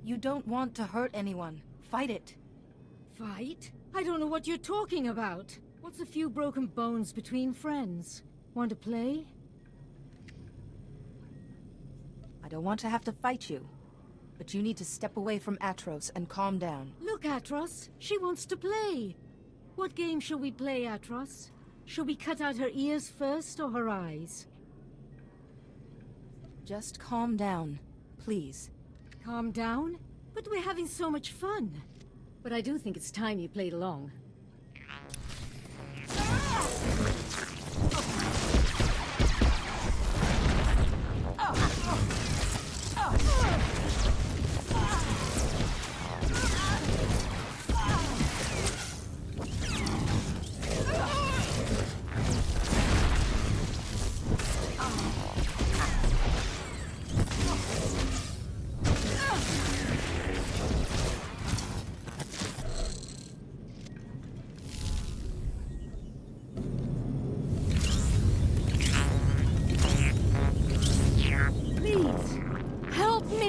You don't want to hurt anyone. Fight it. Fight? I don't know what you're talking about. What's a few broken bones between friends? Want to play? I don't want to have to fight you. But you need to step away from Atros and calm down. Look, Atros. She wants to play. What game shall we play, Atros? Shall we cut out her ears first or her eyes? Just calm down, please. Calm down? But we're having so much fun. But I do think it's time you played along.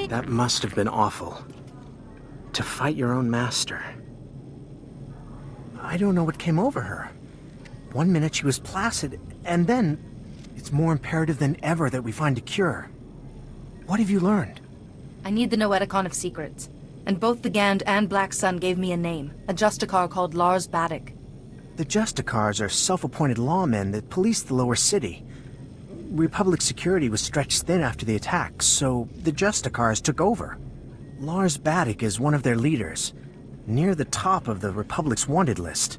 That must have been awful. To fight your own master. I don't know what came over her. One minute she was placid, and then it's more imperative than ever that we find a cure. What have you learned? I need the Noeticon of Secrets. And both the Gand and Black Sun gave me a name, a Justicar called Lars Baddock. The Justicars are self-appointed lawmen that police the lower city. Republic security was stretched thin after the attack, so the Justicars took over. Lars Baddock is one of their leaders, near the top of the Republic's wanted list.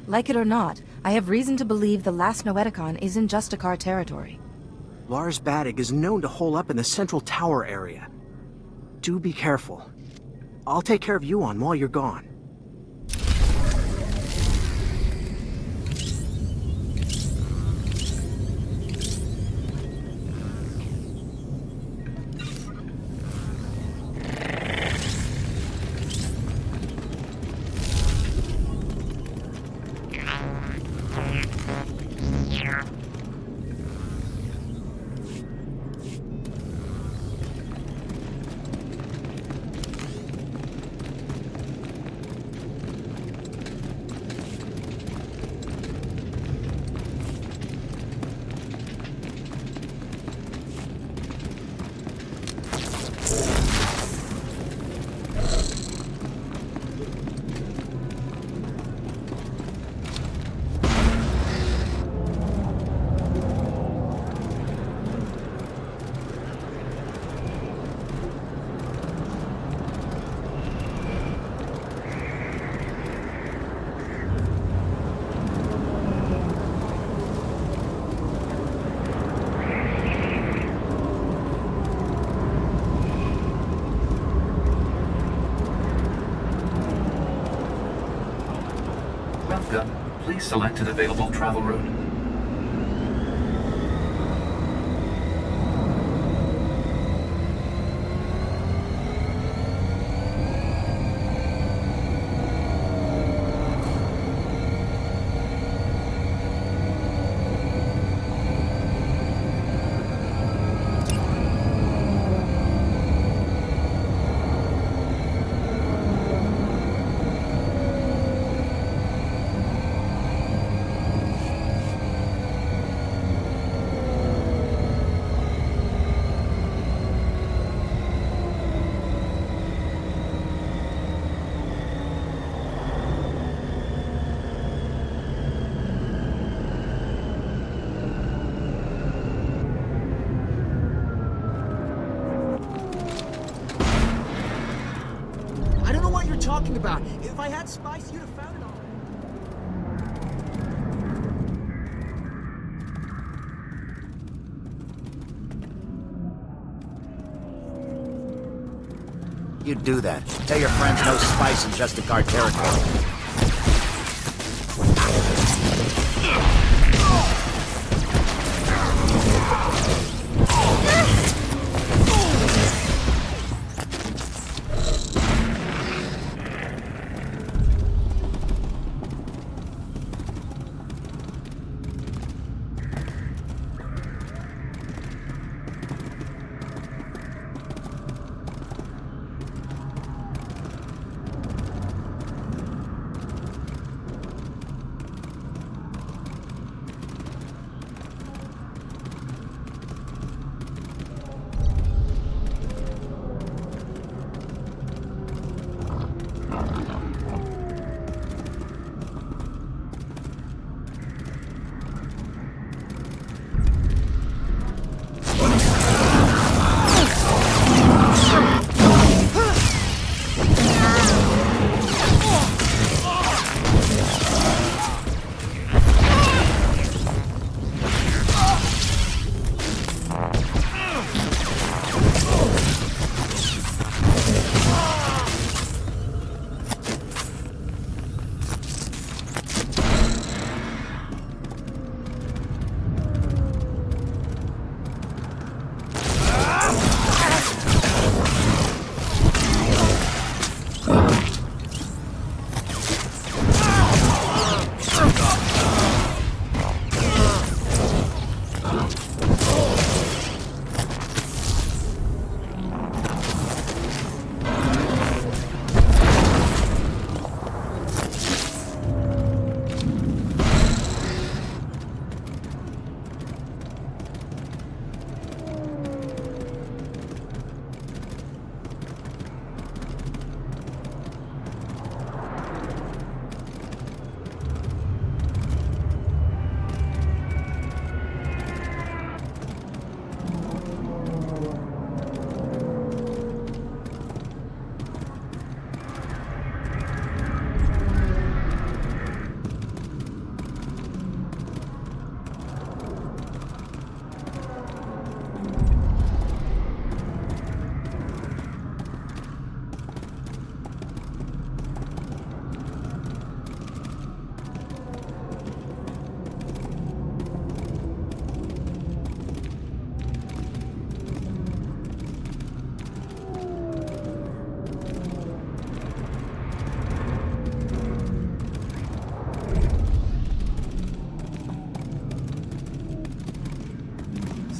Like it or not, I have reason to believe the last Noeticon is in Justicar territory. Lars Baddock is known to hole up in the Central Tower area. Do be careful. I'll take care of Yuan while you're gone. Please select an available travel route. Talking about. If I had spice, you'd have found it already. You do that. Tell your friends no spice in Justicar territory.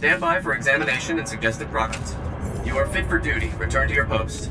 Stand by for examination and suggested products. You are fit for duty. Return to your post.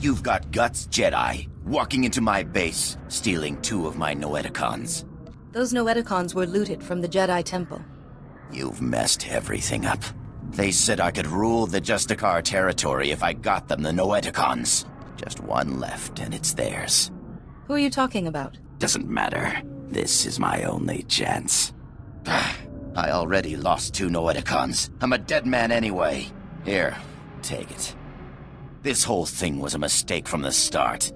You've got guts, Jedi. Walking into my base, stealing 2 of my Noeticons. Those Noeticons were looted from the Jedi Temple. You've messed everything up. They said I could rule the Justicar territory if I got them the Noeticons. Just one left, and it's theirs. Who are you talking about? Doesn't matter. This is my only chance. I already lost 2 Noeticons. I'm a dead man anyway. Here, take it. This whole thing was a mistake from the start.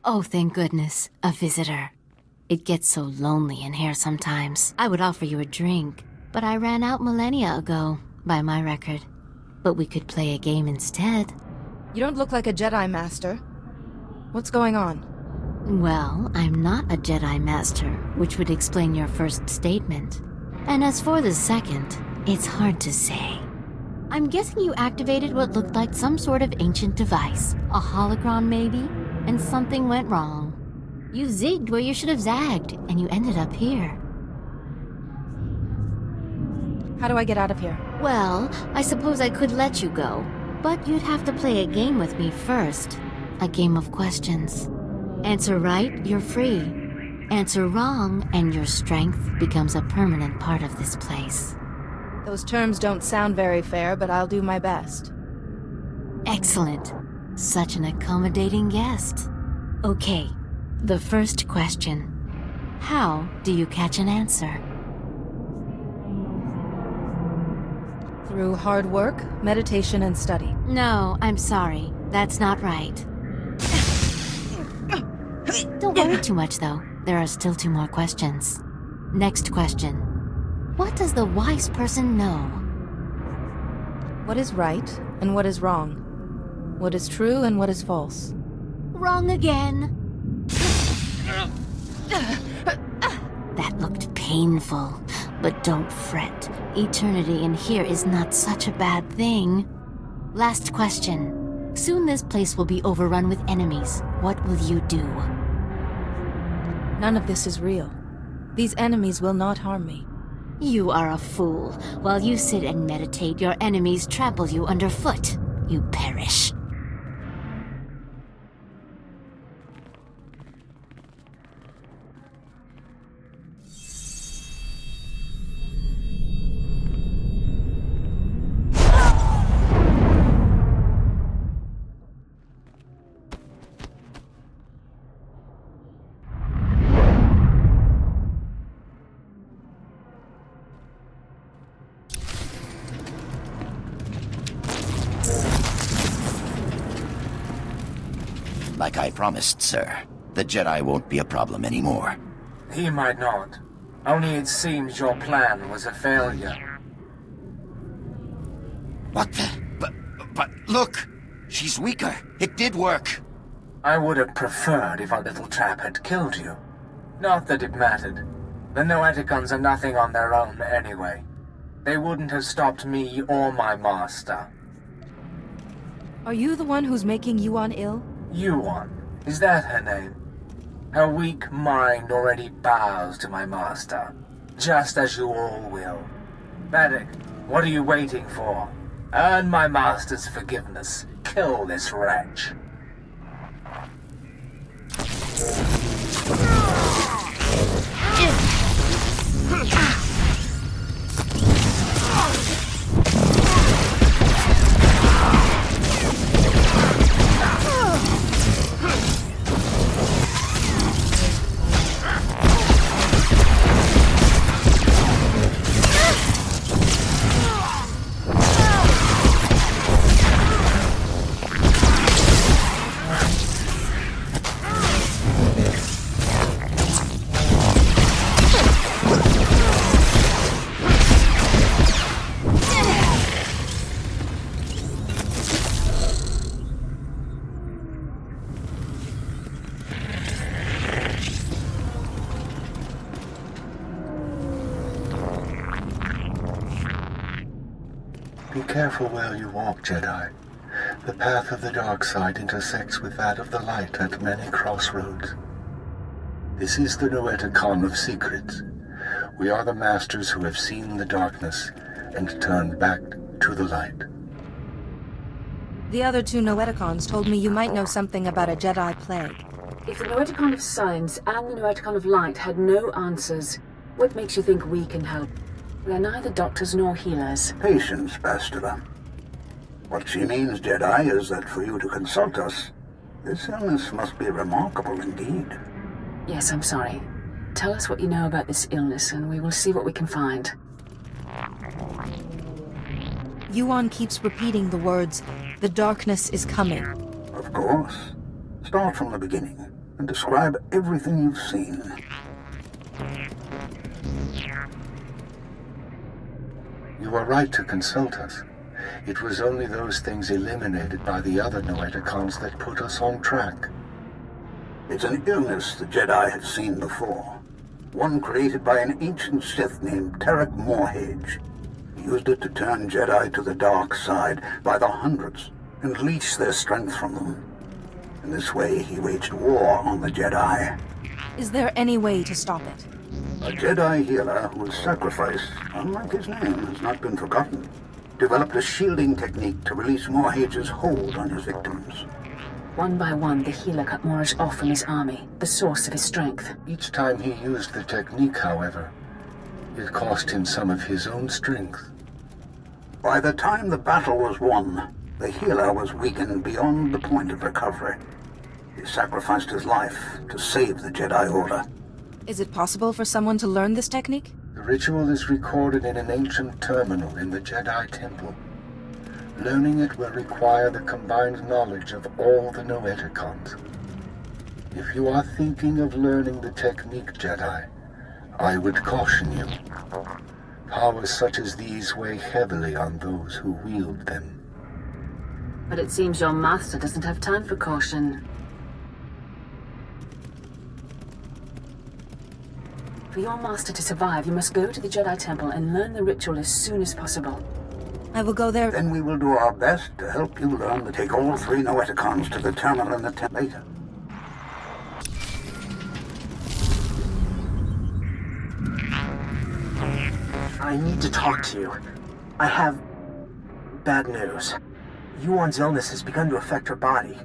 Oh, thank goodness, a visitor. It gets so lonely in here sometimes. I would offer you a drink, but I ran out millennia ago, by my record. But we could play a game instead. You don't look like a Jedi Master. What's going on? Well, I'm not a Jedi Master, which would explain your first statement. And as for the second, it's hard to say. I'm guessing you activated what looked like some sort of ancient device. A holocron, maybe? And something went wrong. You zigged where you should have zagged, and you ended up here. How do I get out of here? Well, I suppose I could let you go, but you'd have to play a game with me first. A game of questions. Answer right, you're free. Answer wrong, and your strength becomes a permanent part of this place. Those terms don't sound very fair, but I'll do my best. Excellent. Such an accommodating guest. Okay, the first question. How do you catch an answer? Through hard work, meditation, and study. No, I'm sorry. That's not right. Don't worry too much, though. There are still 2 more questions. Next question. What does the wise person know? What is right and what is wrong? What is true and what is false? Wrong again. That looked painful, but don't fret. Eternity in here is not such a bad thing. Last question. Soon this place will be overrun with enemies. What will you do? None of this is real. These enemies will not harm me. You are a fool. While you sit and meditate, your enemies trample you underfoot. You perish. Like I promised, sir, the Jedi won't be a problem anymore. He might not. Only it seems your plan was a failure. What the? But look! She's weaker. It did work. I would have preferred if our little trap had killed you. Not that it mattered. The Noeticons are nothing on their own anyway. They wouldn't have stopped me or my master. Are you the one who's making Yuan ill? Yuan, is that her name? Her weak mind already bows to my master, just as you all will. Baddock, what are you waiting for? Earn my master's forgiveness. Kill this wretch. Be careful where you walk, Jedi. The path of the dark side intersects with that of the light at many crossroads. This is the Noeticon of Secrets. We are the masters who have seen the darkness and turned back to the light. The other two Noeticons told me you might know something about a Jedi plague. If the Noeticon of Science and the Noeticon of Light had no answers, what makes you think we can help? We are neither doctors nor healers. Patience, Bastila. What she means, Jedi, is that for you to consult us, this illness must be remarkable indeed. Yes, I'm sorry. Tell us what you know about this illness, and we will see what we can find. Yuan keeps repeating the words, "The darkness is coming." Of course. Start from the beginning, and describe everything you've seen. You are right to consult us. It was only those things eliminated by the other Noeticons that put us on track. It's an illness the Jedi have seen before. One created by an ancient Sith named Tarek Morhage. He used it to turn Jedi to the dark side by the hundreds and leech their strength from them. In this way, he waged war on the Jedi. Is there any way to stop it? A Jedi healer who was sacrificed, unlike his name, has not been forgotten. Developed a shielding technique to release Morhage's hold on his victims. One by one, the healer cut Morage off from his army, the source of his strength. Each time he used the technique, however, it cost him some of his own strength. By the time the battle was won, the healer was weakened beyond the point of recovery. He sacrificed his life to save the Jedi Order. Is it possible for someone to learn this technique? The ritual is recorded in an ancient terminal in the Jedi Temple. Learning it will require the combined knowledge of all the Noeticons. If you are thinking of learning the technique, Jedi, I would caution you. Powers such as these weigh heavily on those who wield them. But it seems your master doesn't have time for caution. For your master to survive, you must go to the Jedi Temple and learn the ritual as soon as possible. I will go there. Then we will do our best to help you learn to take all three Noeticons to the terminal in the temple later. I need to talk to you. I have bad news. Yuan's illness has begun to affect her body.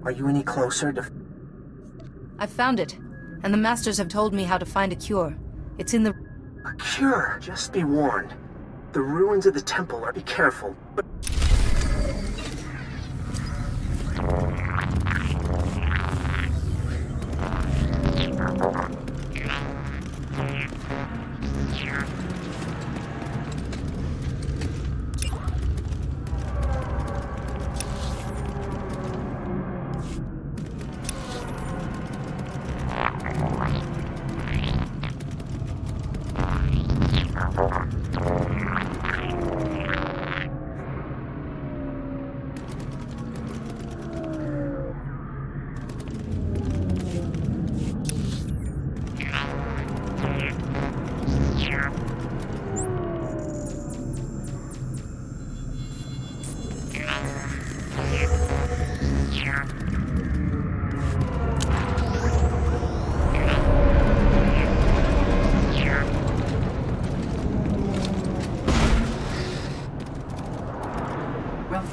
Are you any closer to... I've found it, and the Masters have told me how to find a cure. It's in the... A cure? Just be warned. The ruins of the temple are... Be careful, but...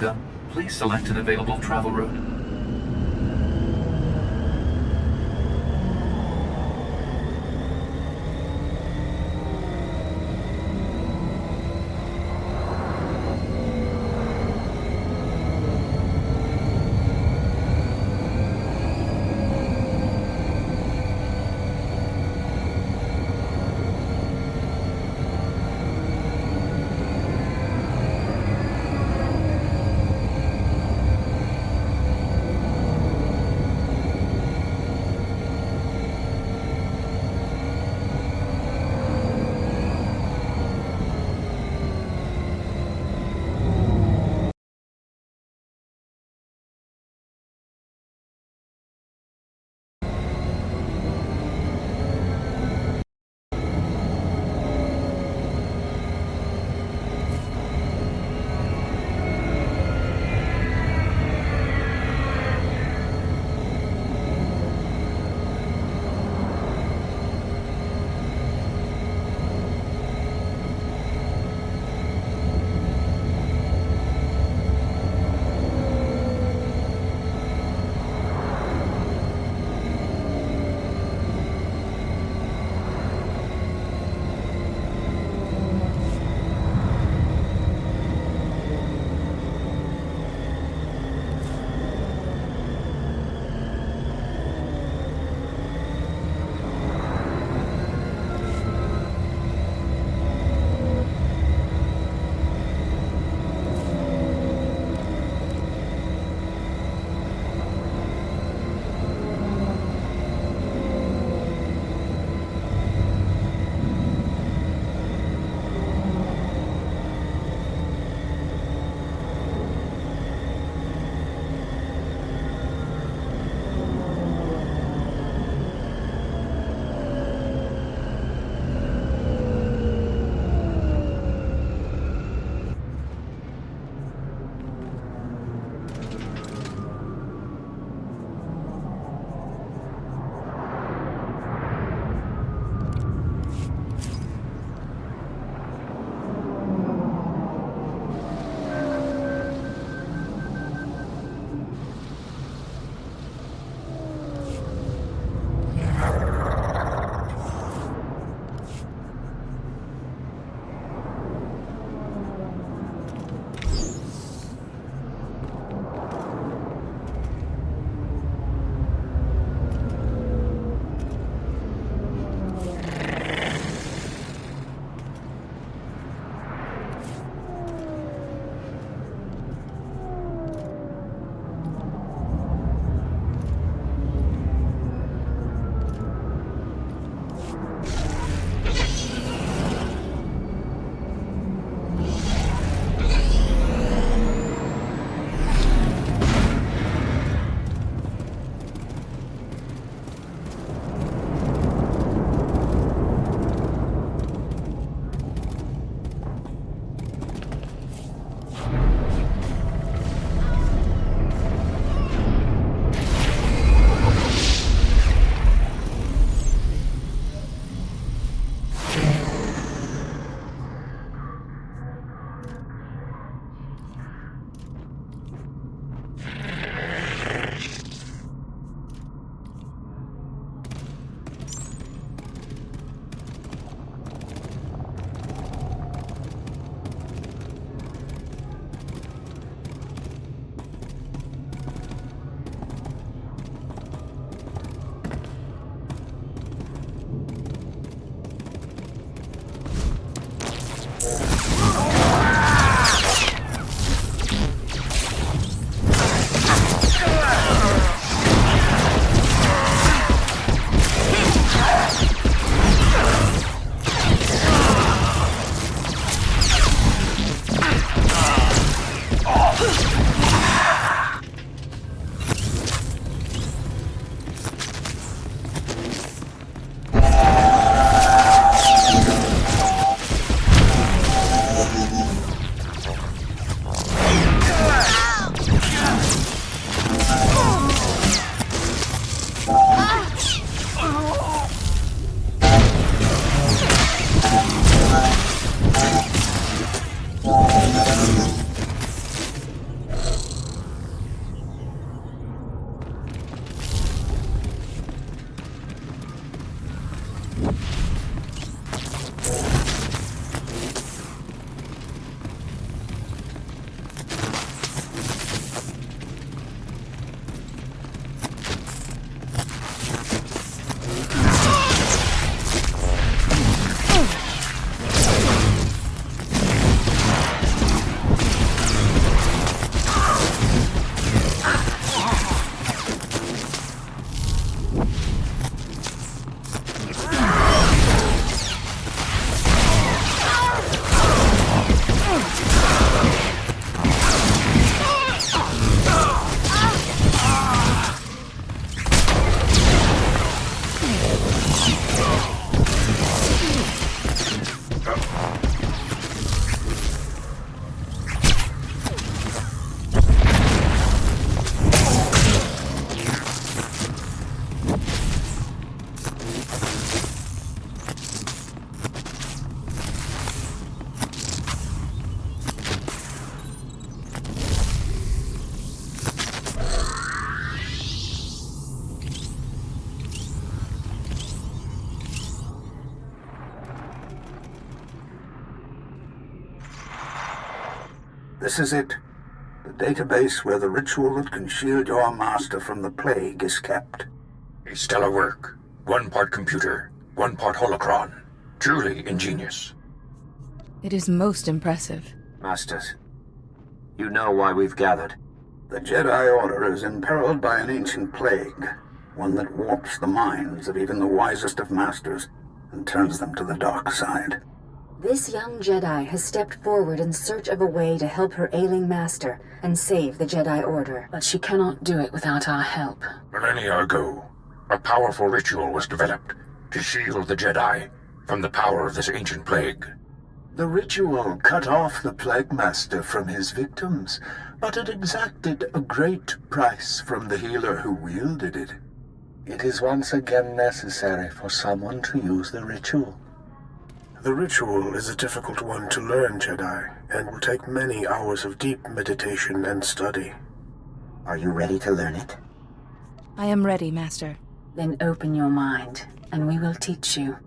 Welcome. Please select an available travel route. This is it. The database where the ritual that can shield your master from the plague is kept. A stellar work. 1 part computer, 1 part holocron. Truly ingenious. It is most impressive. Masters, you know why we've gathered. The Jedi Order is imperiled by an ancient plague, one that warps the minds of even the wisest of masters and turns them to the dark side. This young Jedi has stepped forward in search of a way to help her ailing master and save the Jedi Order, but she cannot do it without our help. Millennia ago, a powerful ritual was developed to shield the Jedi from the power of this ancient plague. The ritual cut off the Plague Master from his victims, but it exacted a great price from the healer who wielded it. It is once again necessary for someone to use the ritual. The ritual is a difficult one to learn, Jedi, and will take many hours of deep meditation and study. Are you ready to learn it? I am ready, Master. Then open your mind, and we will teach you.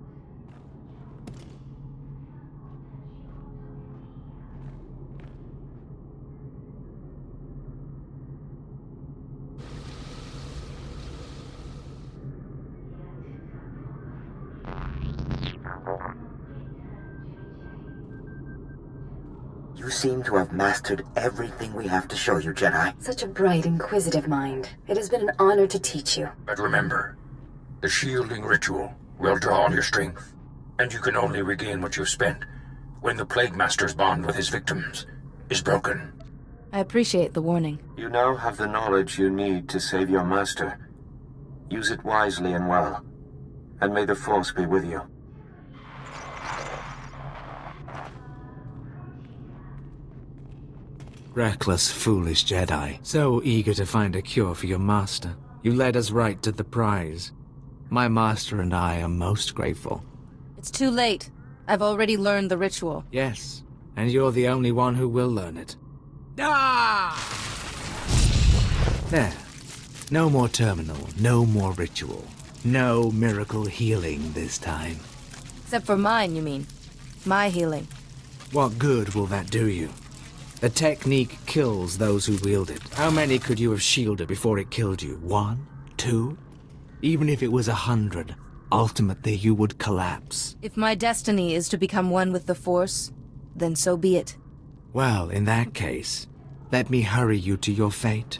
You seem to have mastered everything we have to show you, Jedi. Such a bright, inquisitive mind. It has been an honor to teach you. But remember, the shielding ritual will draw on your strength, and you can only regain what you've spent when the Plague Master's bond with his victims is broken. I appreciate the warning. You now have the knowledge you need to save your master. Use it wisely and well, and may the Force be with you. Reckless, foolish Jedi, so eager to find a cure for your master. You led us right to the prize. My master and I are most grateful. It's too late. I've already learned the ritual. Yes, and you're the only one who will learn it. Ah! There. No more terminal, no more ritual. No miracle healing this time. Except for mine, you mean? My healing. What good will that do you? The technique kills those who wield it. How many could you have shielded before it killed you? 1? 2? Even if it was 100, ultimately you would collapse. If my destiny is to become one with the Force, then so be it. Well, in that case, let me hurry you to your fate.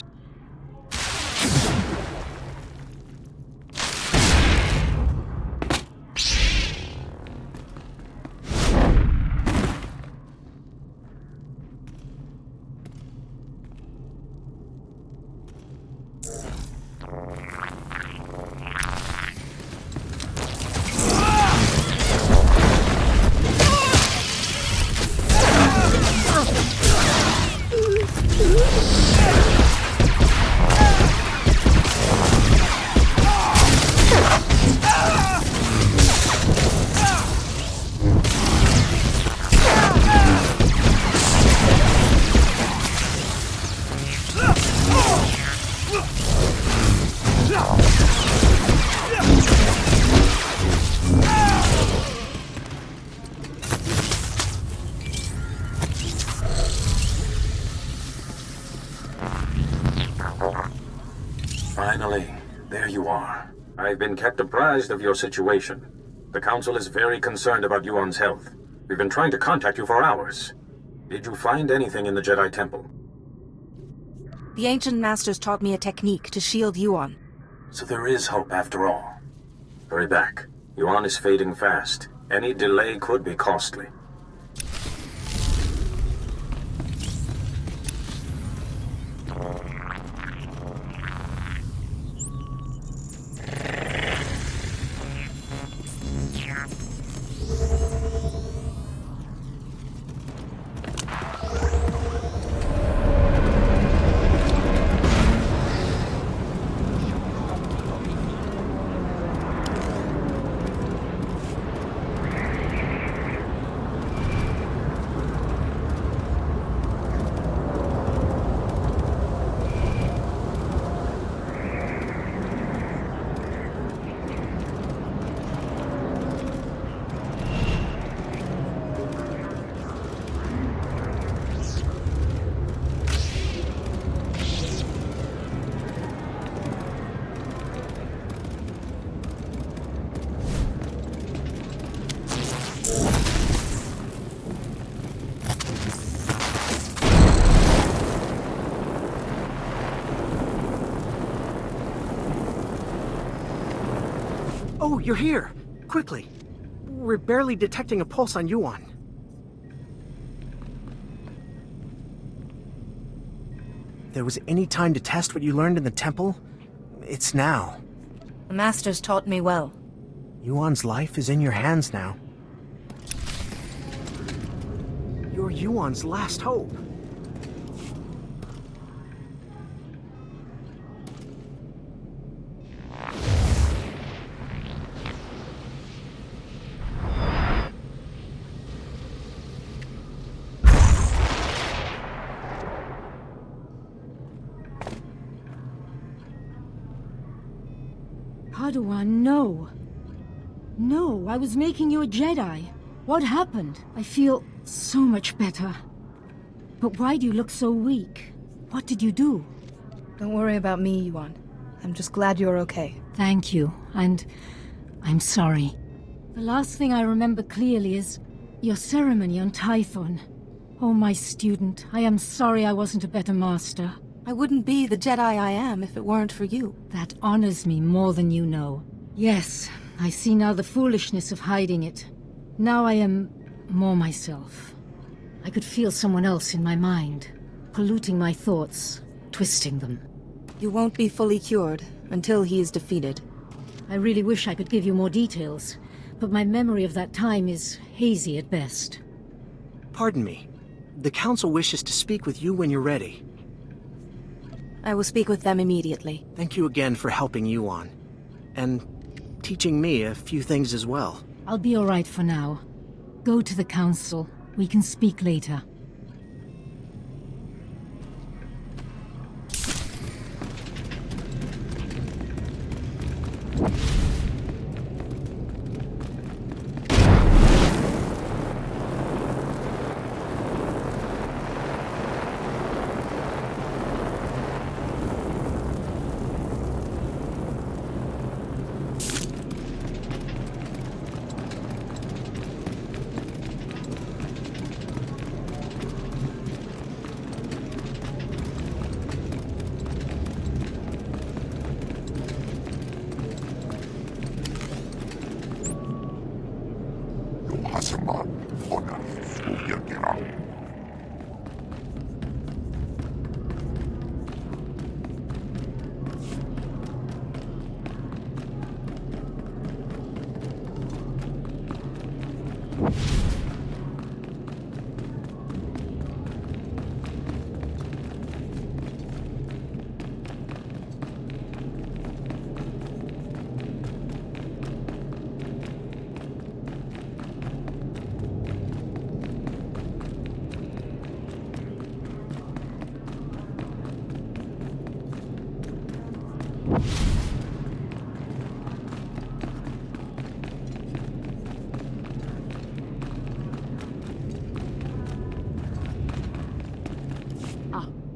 Finally, there you are. I've been kept apprised of your situation. The Council is very concerned about Yuan's health. We've been trying to contact you for hours. Did you find anything in the Jedi Temple? The Ancient Masters taught me a technique to shield Yuan. So there is hope after all. Hurry back. Yuan is fading fast. Any delay could be costly. Oh, you're here! Quickly! We're barely detecting a pulse on Yuan. There was any time to test what you learned in the temple? It's now. The Masters taught me well. Yuan's life is in your hands now. You're Yuan's last hope. Padawan, no. No, I was making you a Jedi. What happened? I feel so much better. But why do you look so weak? What did you do? Don't worry about me, Yuan. I'm just glad you're okay. Thank you, and I'm sorry. The last thing I remember clearly is your ceremony on Tython. Oh, my student, I am sorry I wasn't a better master. I wouldn't be the Jedi I am if it weren't for you. That honors me more than you know. Yes, I see now the foolishness of hiding it. Now I am more myself. I could feel someone else in my mind, polluting my thoughts, twisting them. You won't be fully cured until he is defeated. I really wish I could give you more details, but my memory of that time is hazy at best. Pardon me. The Council wishes to speak with you when you're ready. I will speak with them immediately. Thank you again for helping Yuan. And teaching me a few things as well. I'll be all right for now. Go to the Council. We can speak later.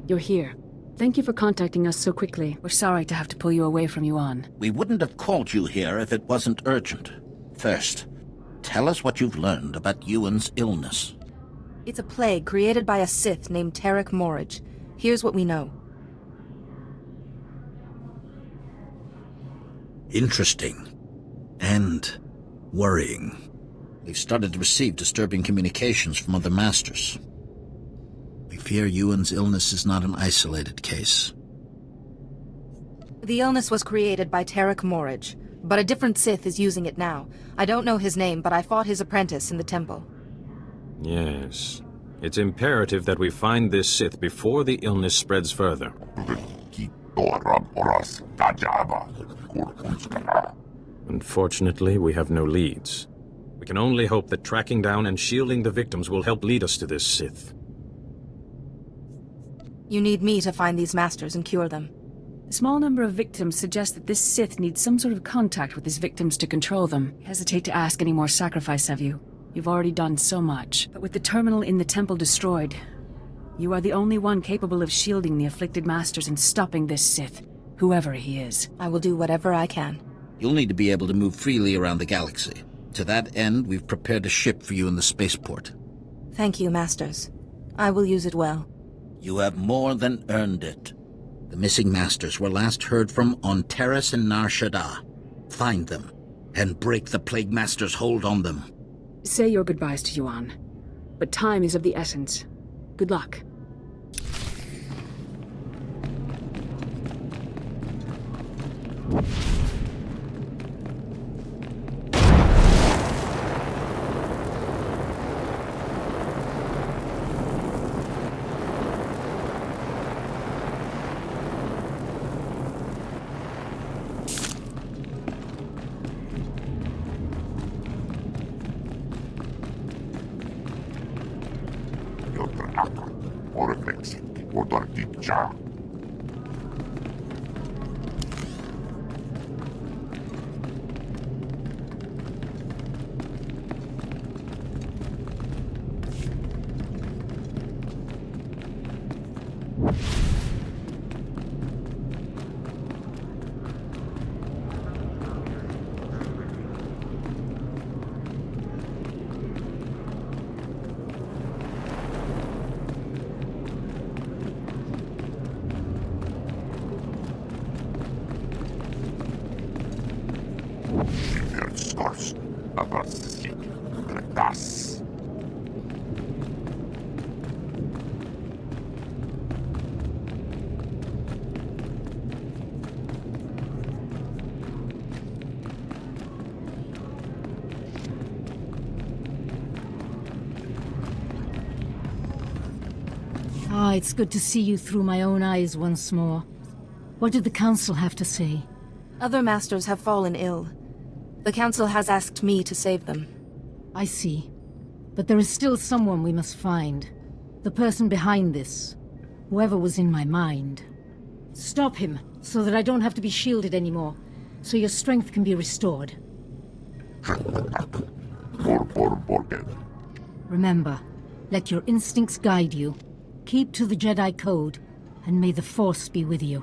You're here. Thank you for contacting us so quickly. We're sorry to have to pull you away from Yuan. We wouldn't have called you here if it wasn't urgent. First, tell us what you've learned about Yuan's illness. It's a plague created by a Sith named Tarek Morridge. Here's what we know. Interesting. And worrying. We've started to receive disturbing communications from other masters. We fear Yuan's illness is not an isolated case. The illness was created by Tarek Morridge, but a different Sith is using it now. I don't know his name, but I fought his apprentice in the temple. Yes. It's imperative that we find this Sith before the illness spreads further. Unfortunately, we have no leads. We can only hope that tracking down and shielding the victims will help lead us to this Sith. You need me to find these masters and cure them. A small number of victims suggest that this Sith needs some sort of contact with his victims to control them. I hesitate to ask any more sacrifice of you. You've already done so much. But with the terminal in the temple destroyed, you are the only one capable of shielding the afflicted masters and stopping this Sith, whoever he is. I will do whatever I can. You'll need to be able to move freely around the galaxy. To that end, we've prepared a ship for you in the spaceport. Thank you, Masters. I will use it well. You have more than earned it. The missing masters were last heard from on Terrace and Nar Shaddaa. Find them, and break the Plague Master's hold on them. Say your goodbyes to Yuan. But time is of the essence. Good luck. Ah, it's good to see you through my own eyes once more. What did the Council have to say? Other masters have fallen ill. The Council has asked me to save them. I see. But there is still someone we must find. The person behind this. Whoever was in my mind. Stop him, so that I don't have to be shielded anymore. So your strength can be restored. Remember, let your instincts guide you. Keep to the Jedi Code, and may the Force be with you.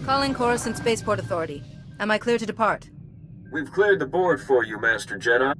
Calling Coruscant Spaceport Authority. Am I clear to depart? We've cleared the board for you, Master Jedi.